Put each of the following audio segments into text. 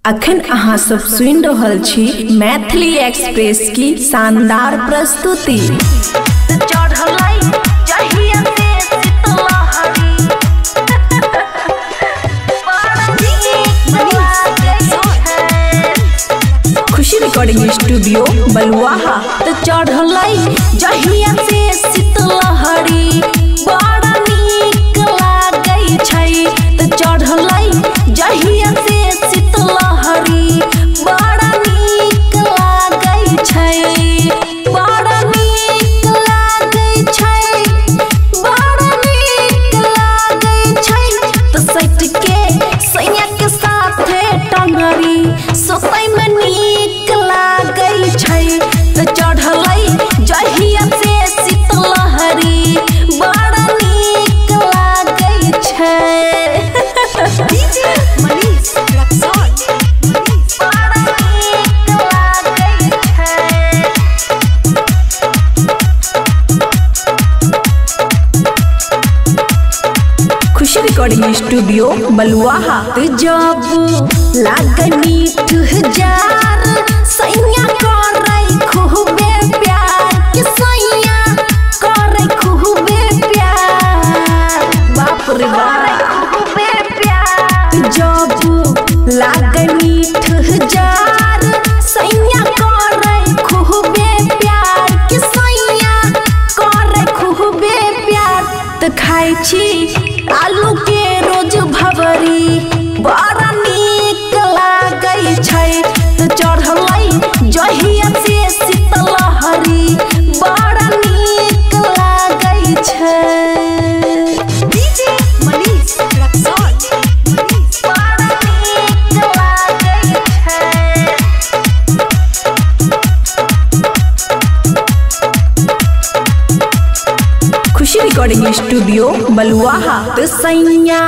अखन अहाँ सब सुन रहल छी मैथिली एक्सप्रेस की शानदार प्रस्तुति। खुशी रिकॉर्डिंग स्टूडियो बलुआहा। तो चढ़लै जहिया से शीतलहरी बड़ा नीक लागै छै। तो चढ़लै जहिया से शीतलहरी बड़ा नीक लागै छै, बड़ा नीक लागै छै, बड़ा नीक लागै छै। तो सट के सैया के साथे टंगरी सोतै में नीक लागै छै। तो चढ़लै जहिया से शीतलहरी बड़ा नीक लागै छै। खुशी रिकॉर्डिंग स्टूडियो बलुआहा। तो जब लागे मीठ जार सैया करे खूबे प्यार के सैया करे खूबे प्यार, बाप रे बाप खूबे प्यार। तो जब लागे मीठ जार सैया करे खूबे प्यार के सैया करे खूबे प्यार। तो खाई छी आलू के रोज भवरी बड़ा नीक लागै छै। तो चढ़लै जहिया से शीतलहरी बड़ा नीक लागै छै। खुशी रिकॉर्डिंग स्टूडियो बलुआहा। तो सैया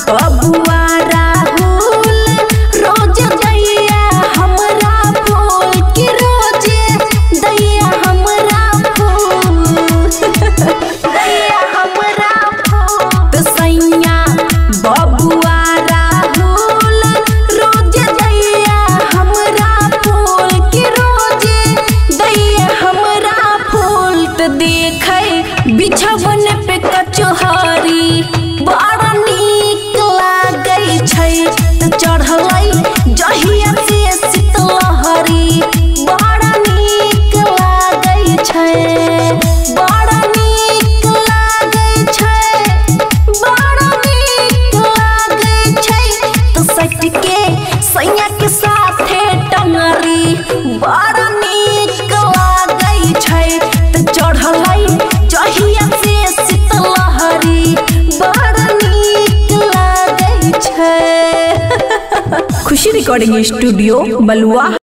बबुआ राहुल रोज दैया हमरा फूल के रोजे दैया हमरा फूल दैया हमरा फूल। तो सैया बबुआ राहुल रोज दैया हमरा फूल के रोजे दैया हमरा फूल। तो देखे बिछवन पे कचहरी बड़ा नीक लागै छै। तो चढ़लै जहिया से शीतलहरी बड़ा नीक लागै छै, बड़ा नीक लागै छै, बड़ा नीक लागै छै। तो सट के सैया के साथे टंगरी बड़ा नीक लागै छै। तो चढ़लै जहिया से शीतलहरी बड़ा नीक लागै छै। खुशी रिकॉर्डिंग स्टूडियो बलुआहा।